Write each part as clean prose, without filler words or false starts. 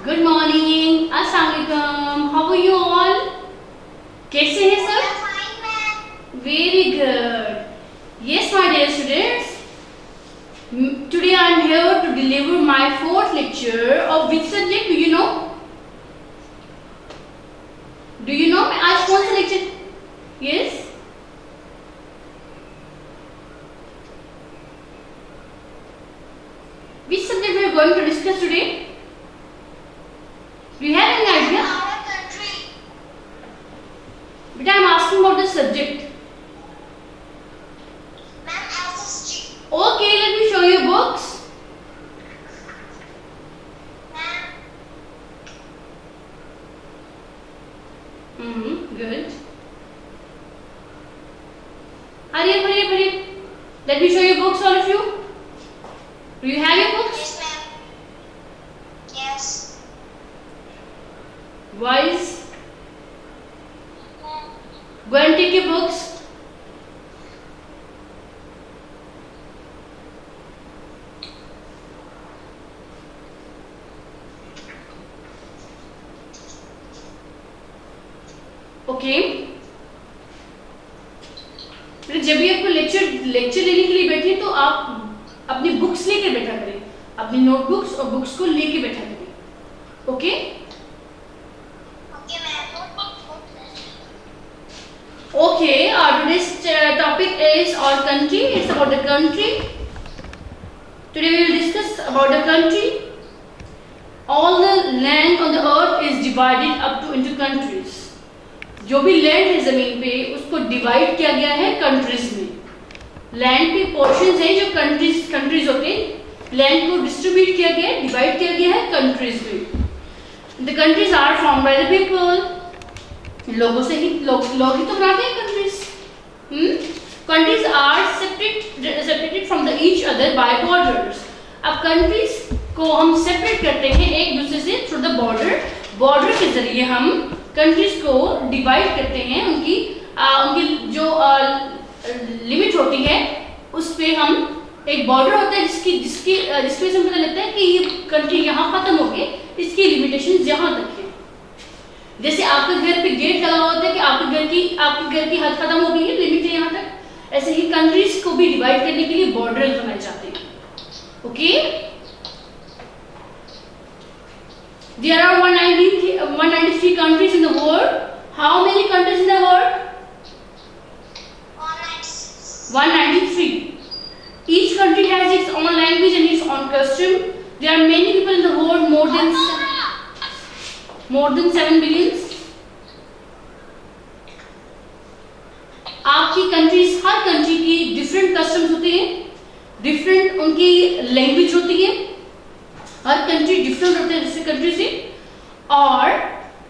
Good morning. Assalamualaikum. How are you all? कैसे हैं सब? Very good. Yes, my dear students. Today I am here to deliver my fourth lecture of which subject do you know? Do you know? मैं आज कौन सा lecture? Yes. Which subject we are going to discuss today? Do you have any idea? But I am asking about the subject. Okay, let me show you books. Good. Hurry up, hurry up, hurry up. Let me show you books, all of you. Do you have your books? Yes, ma'am. Yes. Boys, go and take your books. Okay जब भी आपको lecture लेने के लिए बैठे तो आप अपनी बुक्स लेकर बैठा करें, अपनी नोटबुक्स और बुक्स को लेके बैठा करें. Okay Okay, ma'am. Okay, today's topic is our country. It's about the country. Today we will discuss about the country. All the land on the earth is divided up to into countries. जो भी land है जमीन पे उसको divide किया गया है countries में. लैंड पे पोर्शंस हैं जो कंट्रीज होते हैं. लैंड को डिस्ट्रीब्यूट किया गया है, डिवाइड किया गया है कंट्रीज में. द countries are formed by the people. लोगों से ही लोग ही तो बनाते हैं countries. Countries are separated from the each other by borders. अब कंट्रीज को हम सेपरेट करते हैं एक दूसरे से थ्रू द बॉर्डर के जरिए हम कंट्रीज को डिवाइड करते हैं. उनकी जो लिमिट होती है उस पे हम एक बॉर्डर होता है जिसकी वजह से पता लगता है कि ये कंट्री यहाँ खत्म हो गई, इसकी लिमिटेशन यहाँ तक है. जैसे आपके घर पे गेट लगा होता है कि आपके घर की हद खत्म हो गई है, लिमिट है यहाँ तक. ऐसे ही कंट्रीज को भी डिवाइड करने के लिए बॉर्डर बनाए जाते हैं. Okay There are 193 countries in the world. How many countries in the world? 193. Each country has its own language and its own custom. There are many people in the world, more than 7 billion. आपकी countries, हर country की different customs होते हैं, different उनकी language होती है. हर country different होते हैं दूसरी कंट्री से. और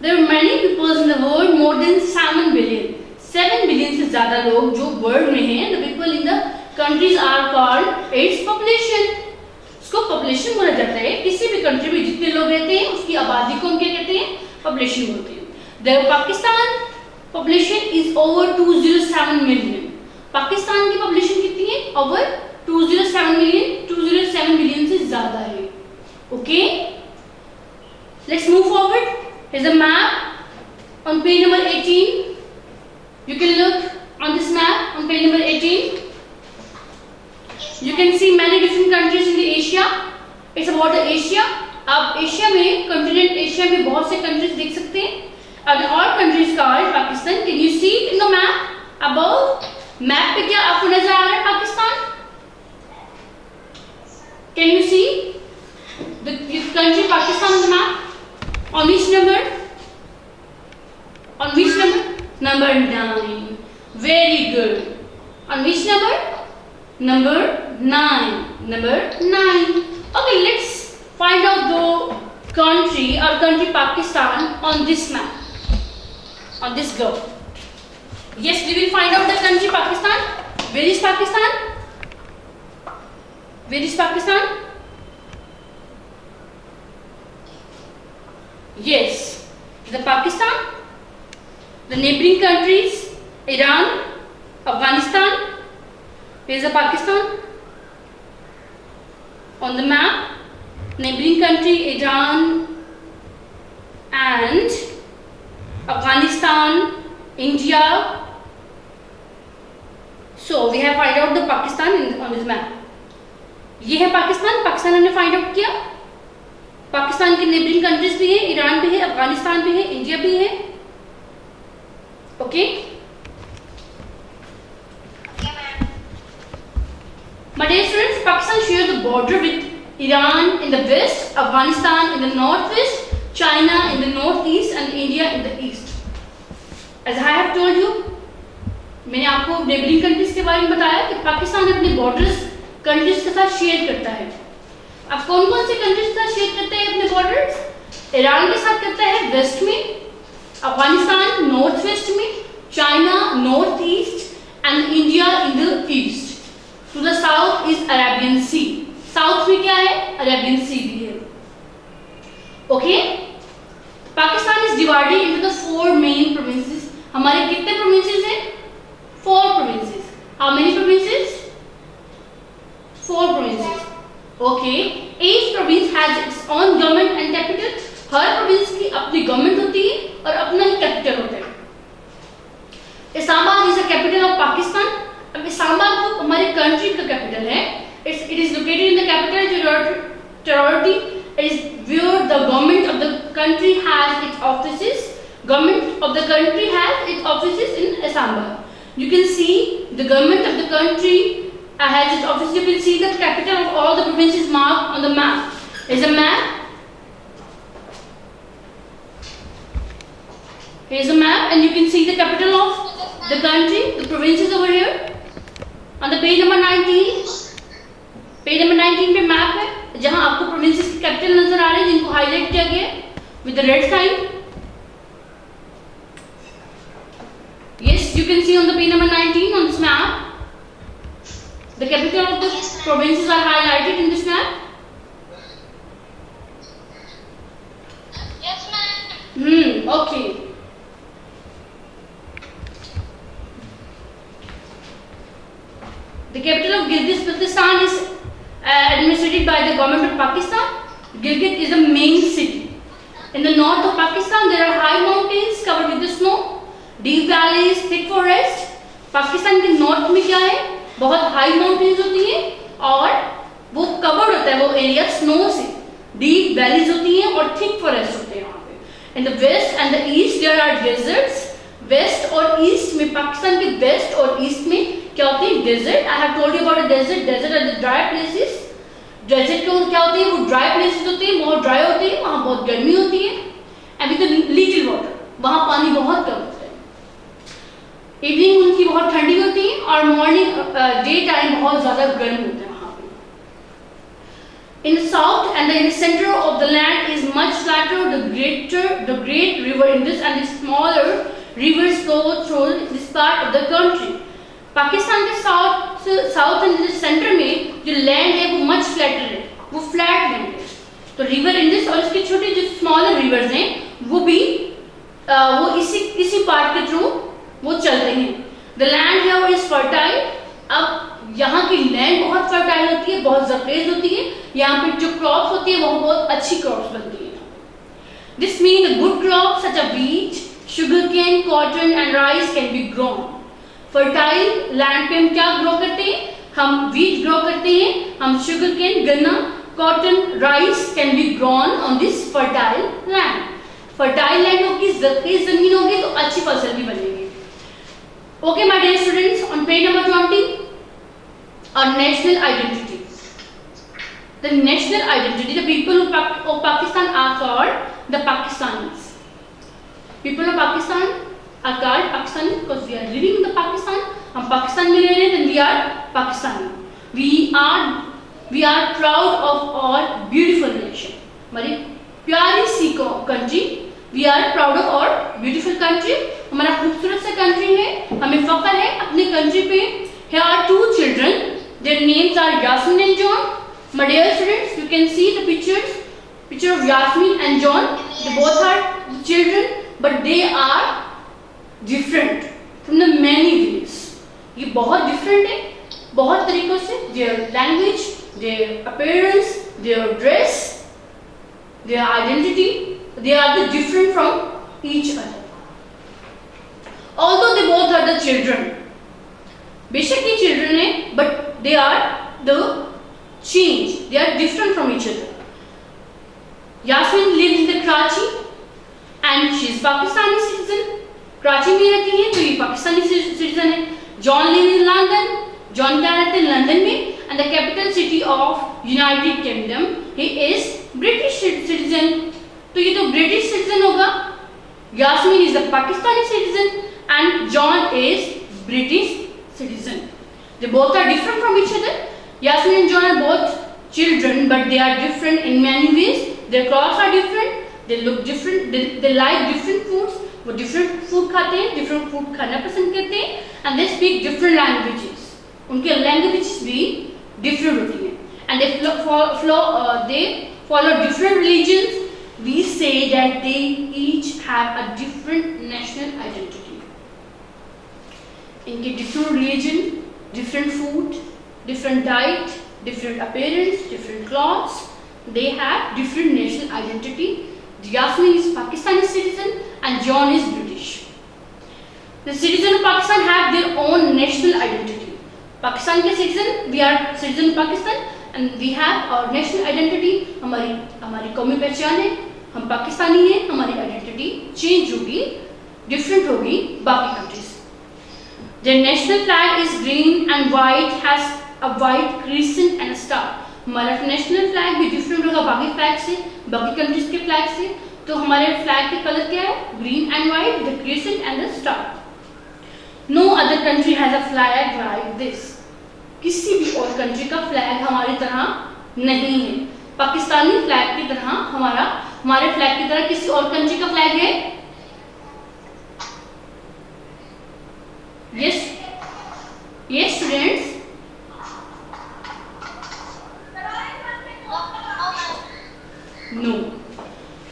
there are many peoples in the world, more than 7 billion. 7 billion से ज्यादा लोग जो वर्ल्ड में हैं. The people in the countries are called its population. उसको पॉपुलेशन बोला जाता है. किसी भी कंट्री में जितने लोग रहते हैं उसकी आबादी को हम क्या कहते हैं? पॉपुलेशन बोलते हैं. The Pakistan population is over 207 million. Pakistan की पॉपुलेशन कितनी है? Over 207 million. 207 मिलियन से ज्यादा है. Okay, let's move forward. Here's a map on page number 18. You can look on this map on page number 18. You can see many different countries in the Asia. It's about the Asia. आप Asia में, continent Asia में बहुत से countries देख सकते हैं. And all countries called Pakistan. Can you see it in the map? Above map पे क्या आपको नजर आ रहा है? Pakistan. Can you see the country Pakistan on the map? On which number? On which number? Number 9. Very good. On which number? Number 9. Number 9. Okay, let's find out the country Pakistan on this map. On this globe. Yes, we will find out the country Pakistan. Where is Pakistan? Where is Pakistan? Yes, the Pakistan, the neighboring countries, Iran, Afghanistan. Where is the Pakistan? On the map, neighboring country Iran, Afghanistan, India. So we have find out the Pakistan on this map. ये है पाकिस्तान. पाकिस्तान हमने find out किया. पाकिस्तान के neighbouring countries भी है, Iran भी है, अफगानिस्तान भी है, इंडिया भी है. Okay. My dear students, Pakistan shares the border with Iran in the west, Afghanistan in the northwest, China in the northeast and India in the east. As I have told you, मैंने आपको neighbouring countries के बारे में बताया कि पाकिस्तान अपने borders countries के साथ शेयर करता है. अब कौन कौन से कंट्रीज के साथ शेयर करते हैं अपने बॉर्डर्स? ईरान के साथ करता है वेस्ट में, अफगानिस्तान नॉर्थ वेस्ट में, China north east and India in the east. To the south is Arabian sea. South में क्या है? अरेबियन सी भी है. Okay. Pakistan is divided into the 4 main provinces. हमारे कितने प्रोविंसेस हैं? 4 provinces. How many provinces? 4 provinces. Okay. Each province has its own government and capital. Her province की अपनी government होती है और अपना ही capital होता है. Islamabad is the capital of Pakistan. अब इस्लामाबाद तो हमारे country का capital है. It is located in the capital territory. Is where the government of the country has its offices. Government of the country has its offices in Islamabad. You can see the government of the country has its office. You can see the capital of all the provinces marked on the map. Here's a map. Here's a map, and you can see the capital of the country, the provinces over here. On the page number 19. Page number 19 पे map है, जहाँ आपको provinces की capital नजर आ रहे हैं, जिनको highlight किया गया है with the red sign. Yes, you can see on the page number 19 on this map. The capital of the provinces are highlighted in this map. Yes, ma'am. Okay. The capital of Gilgit-Baltistan is administered by the government of Pakistan. Gilgit is the main city. In the north of Pakistan, there are high mountains covered with the snow. Deep valleys, thick forest. Pakistan के north में क्या है? बहुत high mountains होती हैं और वो covered होता है वो एरिया स्नो से. डीप वैलीज होती हैं और थिक फॉरेस्ट होते हैं वहाँ पे. In the west and the east there are deserts. West और ईस्ट में, पाकिस्तान के वेस्ट और ईस्ट में क्या होते हैं? Desert. I have told you about a desert. Desert are the dry places. Desert को क्या होते हैं? वो ड्राई प्लेसेस होते हैं, बहुत ड्राई होते हैं, वहाँ बहुत गर्मी होती है. एंड विद लिटिल वाटर, वहाँ पानी बहुत कम होता है. इवनिंग उनकी बहुत ठंडी होती है और मॉर्निंग डे टाइम बहुत ज़्यादा गर्म होता है वहाँ पे. In the south and in the centre of the land is much flatter. The great river Indus and the smaller reverse flow through this part of the country. Pakistan के south and centre में जो land है वो much flatter है, वो flat land है. तो river Indus और इसके छोटे जो स्मॉलर रिवर्स हैं वो भी वो इसी पार्ट के थ्रू वो चल रहे हैं. The land here is fertile. अब यहाँ की लैंड बहुत फर्टाइल होती है, बहुत जरखेज होती है. यहाँ पे जो क्रॉप्स होती है वो बहुत अच्छी क्रॉप्स बनती है. This mean good crops such a wheat, sugar cane, cotton and rice can be grown. Fertile land पे हम क्या ग्रो करते हैं? हम व्हीट ग्रो करते हैं, हम शुगर केन, गन्ना, cotton, rice can be grown on this fertile land. Fertile land होगी, जरखेज जमीन होगी तो अच्छी फसल भी बनेगी. Okay, my dear students, on page number 20, our national identity. The national identity, the people of Pakistan are called the Pakistanis. People of Pakistan are called Pakistani because we are living in the Pakistan. हम पाकिस्तान में रह रहे हैं, then we are Pakistani. We are proud of our beautiful nation. हमारी प्यारी सी country. We are proud of our beautiful country. हमारा खूबसूरत सा कंट्री है, हमें फख्र है अपने कंट्री पे. Here are 2 children. Their names are Yasmin and John. My dear students, you can see the picture of Yasmin and John. They both are children, but they are different from the many ways. ये बहुत different है, बहुत तरीकों से. Their language, their appearance, their dress, their identity, they are different from each other. Although they both are the children. बेशक ये children हैं, but they are the change. They are different from each other. Yasmin lives in the Karachi and she is Pakistani citizen. Karachi में रहती है तो ये Pakistani citizen है. John live in London. John क्या रहते हैं लंदन में. And the capital city of United Kingdom. He is British citizen. तो ये तो ब्रिटिश सिटीजन होगा. Yasmeen is a Pakistani citizen and John is British citizen. They both are different from each other. Yasmeen and John are both children but they are different in many ways. Their clothes are different. They look different. They like different foods. वो different food खाते हैं, different food खाना पसंद करते हैं. And they speak different languages. उनके languages भी different होती हैं. And they follow different religions. We say that they each have a different national identity. इनके different religion, different food, different diet, different appearance, different clothes. They have different national identity. Yasmin is Pakistani citizen and John is British. The citizens of Pakistan have their own national identity. Pakistan के citizen, we are citizen of Pakistan and we have our national identity. हमारी कौमी पहचान है. हम पाकिस्तानी हैं. हमारी identity change होगी, different होगी बाकी countries. Their national flag is green and white, has a white crescent and a star. हमारा नेशनल फ्लैग भी डिफरेंट होगा बाकी फ्लैग से, बाकी कंट्रीज के फ्लैग से. तो हमारे फ्लैग के कलर क्या है? Green and white, the crescent and the star. No other country has a flag like this. किसी भी और कंट्री का फ्लैग हमारी तरह नहीं है. पाकिस्तानी फ्लैग की तरह हमारे फ्लैग की तरह किसी और कंट्री का फ्लैग है? Yes yes students. No.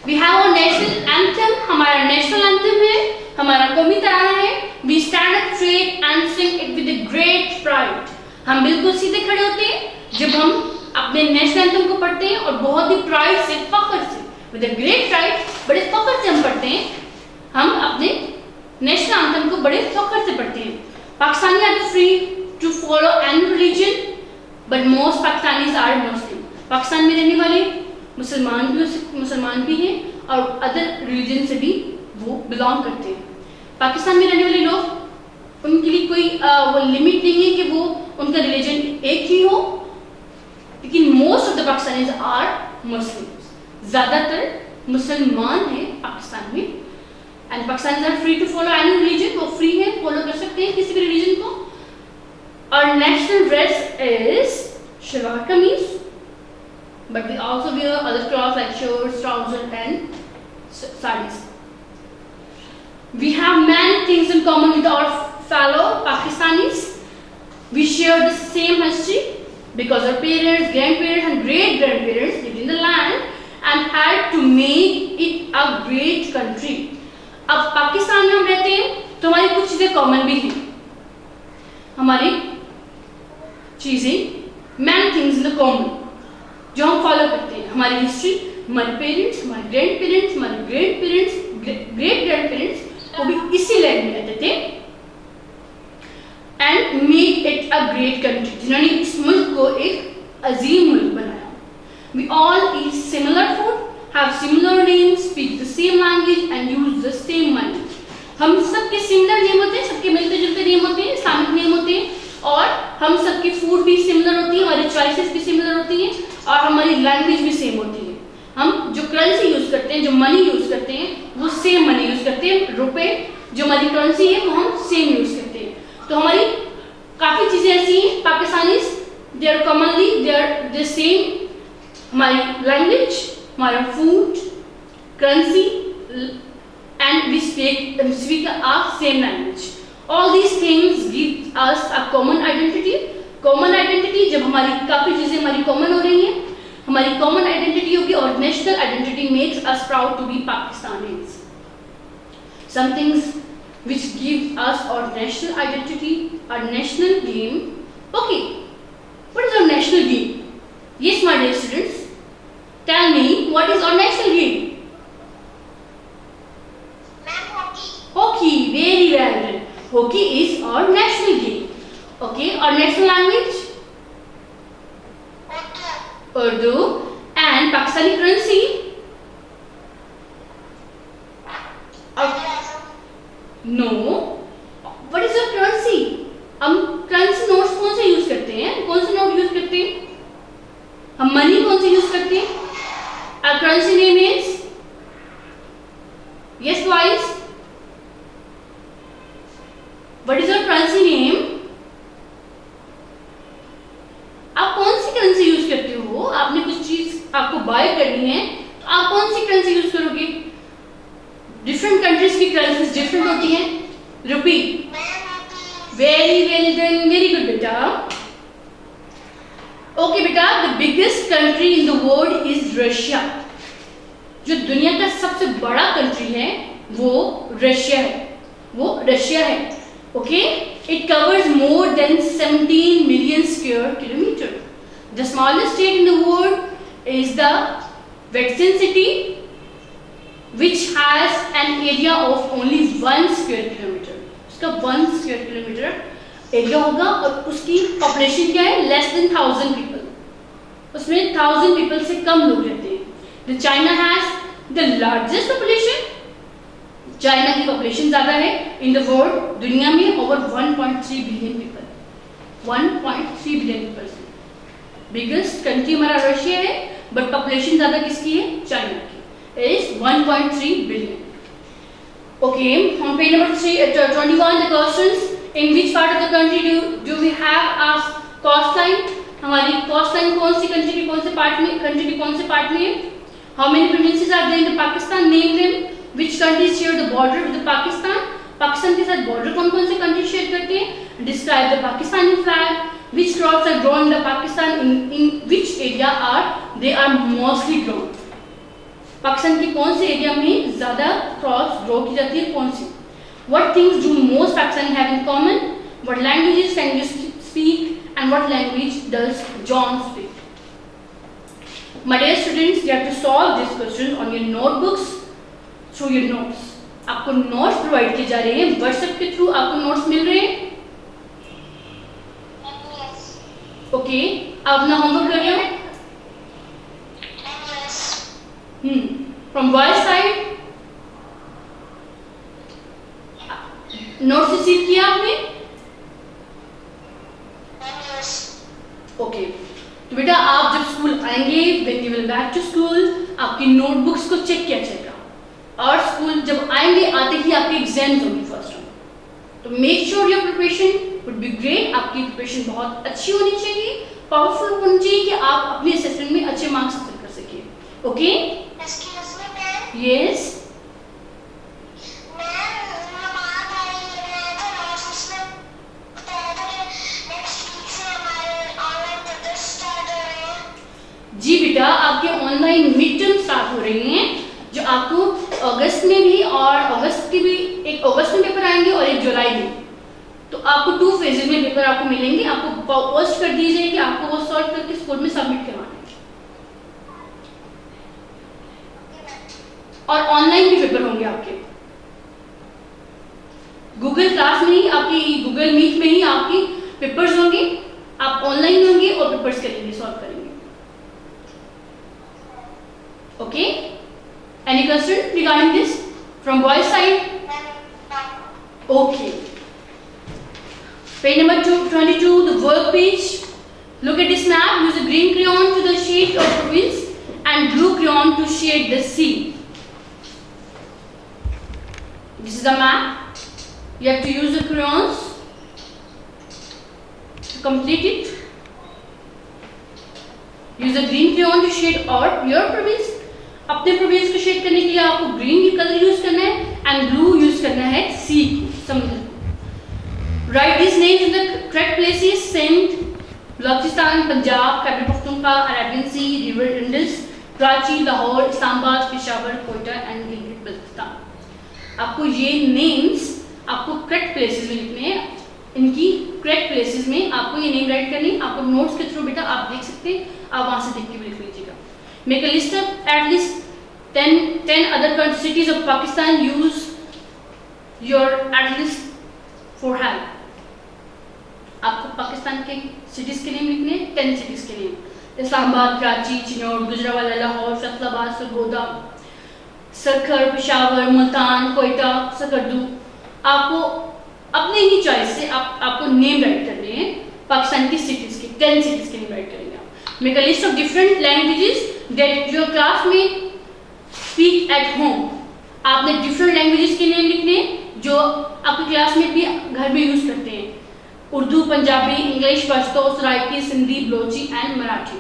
We have our national anthem. हमारा नेशनल एंथम है, हमारा कौमी तराना है. We stand up straight and sing it with a great pride. हम बिल्कुल सीधे खड़े होते हैं जब हम अपने नेशनल एंथम को पढ़ते हैं और बहुत ही प्राइड से, फख्र से, with a great pride, बड़े फख्र से हम पढ़ते हैं. हम अपने नेशनल एंथम को बड़े फख्र से पढ़ते हैं. Pakistani are free to follow any religion, but most Pakistanis are Muslim. Pakistan में रहने वाले मुसलमान भी हैं और अदर रिलीजन से भी वो बिलोंग करते हैं. पाकिस्तान में रहने वाले लोग, उनके लिए कोई वो लिमिट नहीं है कि वो उनका रिलीजन एक ही हो, लेकिन most of the Pakistanis are Muslims. ज़्यादातर मुसलमान हैं पाकिस्तान में. And Pakistanis are free to follow any religion. वो फ्री है, फॉलो कर सकते हैं किसी भी रिलीजन को. और नेशनल ड्रेस इज शलवार कमीज. But we also wear other clothes like shirts, trousers and sarees. We have many things in common with our fellow Pakistanis. We share the same history because our parents, grandparents and great-grandparents lived in the land and had to make it a great country. अब पाकिस्तान में हम रहते हैं तो हमारी कुछ चीज़ें common भी हैं. हमारी चीज़ें, many things in the common जो हम फॉलो करते हैं. हमारी हिस्ट्री, हमारे पेरेंट्स, हमारे ग्रैंड पेरेंट्स, हमारे ग्रेट ग्रैंड पेरेंट्स वो भी इसी लैंड में रहते थे. And make it a great country. जिन्होंने इस मुल्क को एक अजीम मुल्क बनाया. We all eat similar food, have similar names, speak the same language and use the same money. हम सबके सिमिलर नेम होते हैं, सबके मिलते जुलते नेम होते हैं, इस्लामिक नेम होते हैं. और हम सबकी फूड भी सिमिलर होती है, हमारी चॉइसेस भी सिमिलर होती हैं और हमारी लैंग्वेज भी सेम होती है. हम जो करेंसी यूज करते हैं, जो मनी यूज करते हैं, वो सेम मनी यूज करते हैं. रुपए जो हमारी करेंसी है वो हम सेम यूज करते हैं. तो हमारी काफ़ी चीज़ें ऐसी हैं. Pakistanis they are commonly they are the same. हमारी लैंग्वेज, हमारा food, currency and we speak a same language. All these things give us a common identity. Common identity जब हमारी काफ़ी चीज़ें हमारी common हो रही हैं, हमारी common identity होगी और national identity makes us proud to be Pakistanis. Some things which give us our national identity, our national game. Okay, what is our national game? Yes, my dear students, tell me what is our national game? Hockey. Hockey, very well. Hockey is our national game. Okay, our national language Urdu, and Pakistani currency. No, what is your currency? हम currency notes कौन से use करते हैं? कौन से note use करते हैं? हम मनी कौन से यूज करते हैं? Our currency name is, yes boys, what is your currency name? आप कौन सी करेंसी यूज करते हो? आपने कुछ चीज आपको बाय करनी है तो आप कौन सी करेंसी यूज करोगे? डिफरेंट कंट्रीज की करेंसीज डिफरेंट होती हैं. Rupee. Very well done, very good बेटा. ओके बेटा, the biggest country in the world is Russia. जो दुनिया का सबसे बड़ा कंट्री है वो रशिया है. Okay, it covers more than 17 million square kilometer. The smallest state in the world is the Vatican City, which has an area of only 1 square kilometer. उसका 1 square kilometer area होगा और उसकी population क्या है? less than 1000 people. उसमें 1000 people से कम लोग रहते हैं. The China has the largest population. China की पॉपुलेशन ज्यादा है इन द वर्ल्ड, दुनिया में over 1.3 billion people. 1.3 billion people. Biggest country हमारा रशिया है, बट पॉपुलेशन ज्यादा किसकी है? चाइना की. Is 1.3 billion. Okay, on page number 21 the questions, in which part of the country do we have a coastline? हमारी coastline कौन सी country के कौन से पार्ट में है? How many provinces are there in the Pakistan? Name them. Which countries share the border with the Pakistan? Pakistan के साथ border कौन कौन से कंट्री शेयर करते हैं? Describe the Pakistani flag. Which crops are grown in the Pakistan? In which area they are mostly grown? Pakistan के कौन से एरिया में ज्यादा क्रॉप्स ग्रो की जाती है? कौन सी? What things do most Pakistani have in common? What languages can you speak? And what language does John speak? My dear students, you have to solve these questions on your notebooks through your notes. आपको notes provide किए जा रहे हैं WhatsApp के through. आपको notes मिल रहे हैं? Okay, आप अपना होमवर्क कर रहे हो? From boys side notes receive किया आपने? ओके, तो बेटा आप जब स्कूल आएंगे, when you will back to school, आपकी नोटबुक्स को चेक किया जाएगा. और स्कूल जब आएंगे, आते ही आपके एग्जाम्स होंगे फर्स्ट टाइम. तो make sure your preparation would be great. आपकी प्रिपरेशन बहुत अच्छी होनी चाहिए, पावरफुल होनी चाहिए कि आप अपने असेसमेंट में अच्छे मार्क्स हासिल कर सकिए. ओके? यस. जी बेटा, आपके ऑनलाइन मिड टर्म स्टार्ट हो रही हैं, जो आपको अगस्त में भी, और अगस्त के भी, एक अगस्त में पेपर आएंगे और एक जुलाई में. तो आपको 2 फेजेस में पेपर आपको मिलेंगे. आपको पोस्ट कर दी जाएगी, आपको वो सॉल्व करके स्कूल में सबमिट करवाना है. और ऑनलाइन भी पेपर होंगे आपके. गूगल क्लास में ही, आपकी गूगल मीट में ही आपकी पेपर्स होंगे. आप ऑनलाइन होंगे और पेपर्स करेंगे, सॉल्व करेंगे. Okay? Any question regarding this from boys side? Okay. Page number 22, the work page. Look at this map. Use a green crayon to the shade of province and blue crayon to shade the sea. This is the map. You have to use the crayons to complete it. Use a green crayon to shade your province. अपने province को shade करने के लिए आपको green colour use करना है and blue use करना है सी, समुद्र. Write this names in the correct places: Sindh, Balochistan, Punjab, Khyber Pakhtunkhwa, Arabian sea, river Indus, Karachi, Lahore, Islamabad, Peshawar, Quetta and Gilgit Baltistan. आपको ये नेम्स आपको करेक्ट प्लेसेस में लिखने हैं. इनकी करेक्ट प्लेसेस में आपको ये नेम राइट करनी. आपको नोट्स के थ्रू बेटा आप देख सकते हैं, आप वहां से देख के भी लिख लीजिएगा. Make a list of at least 10 other cities of Pakistan. Use your at least for help. आपको पाकिस्तान के सिटीज के नेम लिखने हैं, 10 सिटीज के नेम, इस्लामाबाद, कराची, चिनौर, गुजरावाला, लाहौर, फैसलाबाद, सरगोदा, सरखर, पेशावर, मुल्तान, कोयटा, सकर्दू। आपको अपने ही चॉइस से आपको नेम राइट करने हैं पाकिस्तान की सिटीज के, 10 सिटीज के नेम राइट करेंगे आप। Make a list of different languages that your classmate speak at home. आपने डिफरेंट लैंग्वेजेस के नेम लिखने हैं जो आपके क्लासमेट भी घर में यूज करते हैं। Urdu, Punjabi, English, Pashto, Saraiki, Sindhi, Balochi and Marathi.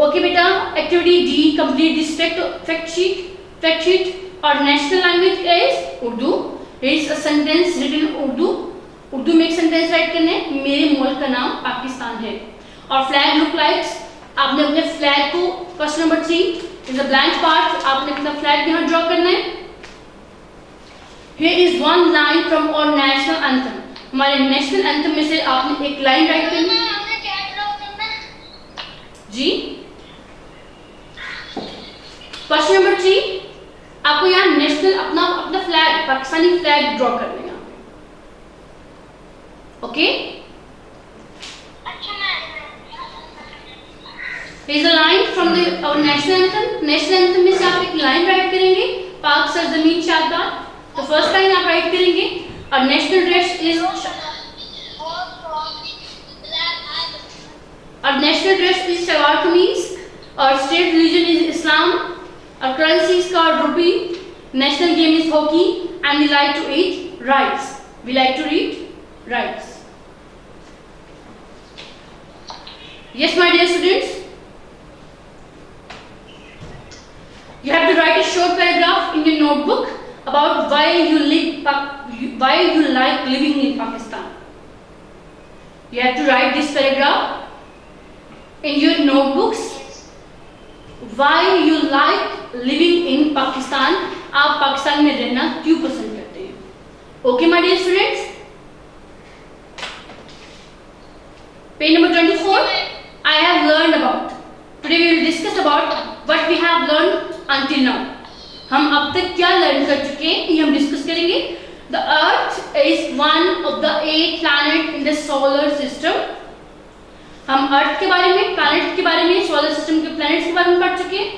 Okay बेटा, activity D, complete this fact sheet. और national language is Urdu. Is a sentence written in Urdu. Urdu में एक सेंटेंस राइट करने हैं, मेरे मुल्क का नाम पाकिस्तान है। और फ्लैग लुक लाइक्स, आपने अपने फ्लैग को, question number 3 is a blank part, आपने अपना फ्लैग यहां ड्रॉ करना है। Here is one line from our national anthem। हमारे नेशनल एंथम में से आपने एक लाइन राइट करनी है जी। क्वेश्चन नंबर 3, आपको यहाँ नेशनल अपना फ्लैग, पाकिस्तानी फ्लैग ड्रॉ कर लेना। Okay, Here is a line from our national anthem। National anthem में से आप एक लाइन राइट करेंगे, पाक सरजमीन शादात। तो फर्स्ट लाइन आप राइट करेंगे। और नेशनल ड्रेस इज शलवार कमीज। और स्टेट रिलीजन इज इस्लाम। और currency is called rupee. National game is hockey and we like to eat rice. We like to eat rice. Yes, my dear students, you have to write a short paragraph in your notebook about why you like living in Pakistan. You have to write this paragraph in your notebooks. Why you like living in Pakistan? आप पाकिस्तान में रहना क्यों पसंद करते हैं? Okay, my dear students. Page number 24. I have learned about. Today we will discuss about what we have learned until now. हम अब तक क्या लर्न कर चुके हैं ये हम डिस्कस करेंगे। The Earth is one of the 8 planets in the solar system। हम अर्थ के बारे में, प्लैनेट के बारे में, सोलर सिस्टम के प्लैनेट्स के बारे में पढ़ चुके हैं।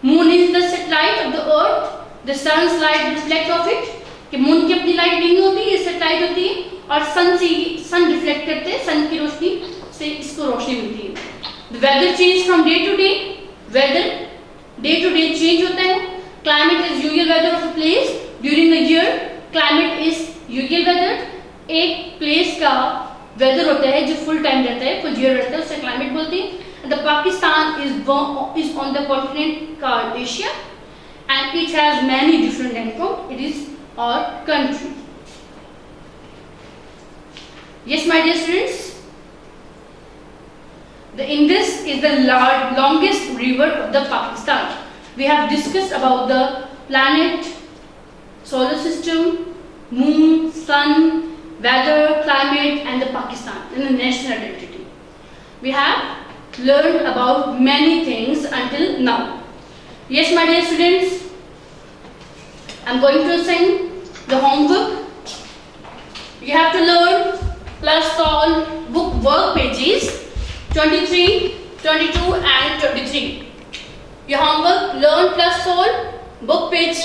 Moon is the satellite of the earth, the sun's light reflect of it. कि मून की अपनी लाइट नहीं होती, ये सैटेलाइट होती है और सन रिफ्लेक्ट करते हैं, सन की रोशनी से इसको रोशनी मिलती है। The weather change from day to day। Weather day to day change होता है। Climate is usual weather of a place during the year. Climate is usual weather, एक प्लेस का वेदर होता है जो फुल टाइम रहता है, फुल ईयर रहता है, उसे क्लाइमेट बोलते हैं। The Pakistan is on the continent called Asia and it has many different name from it is और country. Yes, my dear students, the Indus is the longest river of the Pakistan. We have discussed about the planet, solar system, moon, sun, weather, climate and the Pakistan and the national identity. We have learned about many things until now. Yes, my dear students, I am going to assign the homework. You have to learn plus solve book work pages 23, 22 and 23. Your homework, learn plus solve book page.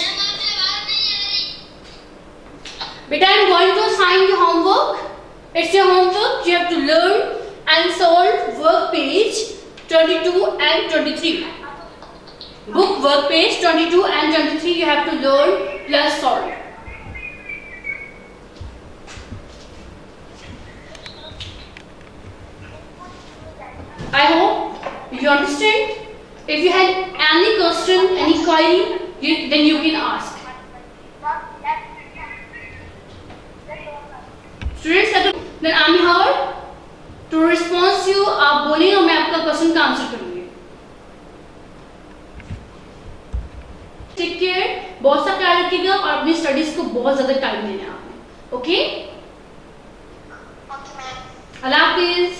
Beta, I am going to assign you homework. It's your homework. You have to learn and solve work page 22 and 23. Book work page 22 and 23. You have to learn plus solve. I hope you understand. If you had any question, any query, then you can ask. Students, then I am here to respond to you. आप बोलेंगे और मैं आपका question का answer करूंगी. Take care. बहुत सा ख्याल रखिएगा और अपनी स्टडीज को बहुत ज्यादा टाइम देना है आपने. ओके? अल्लाह हाफिज.